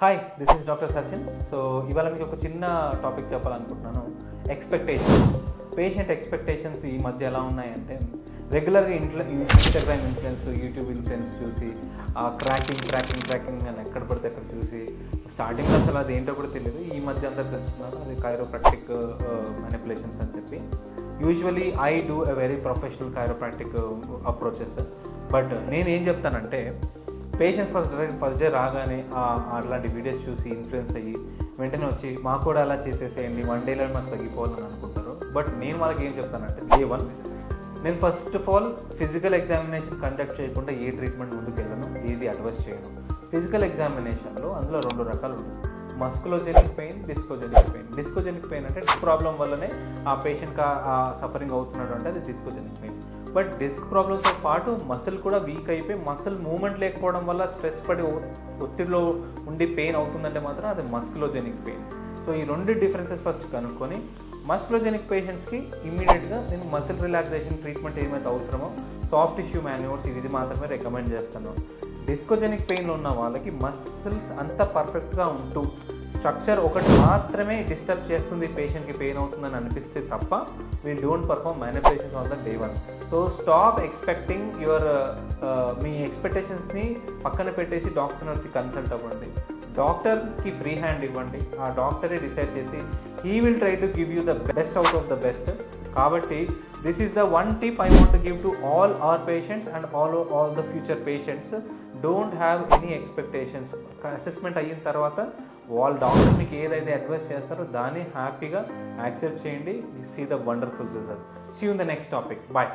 Hi, this is doctor Sachin. So ఇవాళ మీకు ఒక చిన్న టాపిక్ చెప్పాలనుకుంటున్నాను. ఎక్స్పెక్టేషన్స్, పేషెంట్ ఎక్స్పెక్టేషన్స్ ఈ మధ్య ఎలా ఉన్నాయంటే, రెగ్యులర్గా ఇన్స్టాగ్రామ్ ఇన్ఫ్లుయెన్స్, యూట్యూబ్ ఇన్ఫ్లుయెన్స్ చూసి క్రాకింగ్ అని ఎక్కడ పడితే అక్కడ చూసి స్టార్టింగ్లో అసలు అది ఏంటో కూడా తెలియదు. ఈ మధ్య అందరు తెలుసుకున్నారు అది కైరోప్రాక్టిక్ మ్యానిపులేషన్స్ అని చెప్పి. Usually I do a very professional chiropractic approaches. But నేనేం చెప్తానంటే, పేషెంట్ ఫస్ట్ డే రాగానే అట్లాంటి వీడియోస్ చూసి ఇన్ఫ్లుయెన్స్ అయ్యి వెంటనే వచ్చి మాకు కూడా అలా చేసేసేయండి, 1 డేలో మాకు తగ్గిపోవాలని అనుకుంటారు. బట్ నేను వాళ్ళకి ఏం చెప్తానంటే, డే 1 నేను first of all physical examination conduct చేయకుండా ఏ ట్రీట్మెంట్ ముందుకు వెళ్ళను, ఏది అడ్వైస్ చేయను. ఫిజికల్ ఎగ్జామినేషన్లో అందులో 2 రకాలు ఉంటాయి: musculogenic pain, discogenic pain. Discogenic pain అంటే ప్రాబ్లం వల్లనే ఆ పేషెంట్ సఫరింగ్ అవుతున్నాడు అంటే అది డిస్కోజెనిక్ పెయిన్. బట్ డిస్క్ ప్రాబ్లమ్స్తో పాటు మసిల్ కూడా వీక్ అయిపోయి మసిల్ మూమెంట్ లేకపోవడం వల్ల స్ట్రెస్ పడి ఒత్తిడిలో ఉండి పెయిన్ అవుతుందంటే మాత్రం అది మస్కులోజెనిక్ పెయిన్. సో ఈ 2 డిఫరెన్సెస్ ఫస్ట్ కనుక్కొని, మస్కులోజెనిక్ పేషెంట్స్కి ఇమీడియట్గా నేను మసిల్ రిలాక్సేషన్ ట్రీట్మెంట్ ఏమైతే అవసరమో సాఫ్ట్ టిష్యూ మాన్యూవర్స్ ఇది మాత్రమే రికమెండ్ చేస్తాను. డిస్కోజెనిక్ పెయిన్ ఉన్న వాళ్ళకి మసిల్స్ అంత పర్ఫెక్ట్గా ఉంటూ స్ట్రక్చర్ ఒకటి మాత్రమే డిస్టర్బ్ చేస్తుంది, పేషెంట్కి పెయిన్ అవుతుందని అనిపిస్తే తప్ప we don't perform manipulations on the day 1. So stop expecting మీ ఎక్స్పెక్టేషన్స్ని పక్కన పెట్టేసి డాక్టర్ని వచ్చి కన్సల్ట్ అవ్వండి. డాక్టర్కి ఫ్రీ హ్యాండ్ ఇవ్వండి. ఆ డాక్టరే డిసైడ్ చేసి he will try to give you the best out of the best. కాబట్టి this is the one tip I want to give to all our patients and all the future patients. Don't have any expectations. Assessment అయిన తర్వాత వాళ్ళ doctor మీకు ఏదైతే advice చేస్తారో దాన్ని హ్యాపీగా accept చేయండి. See the wonderful results. See you in the next topic. Bye.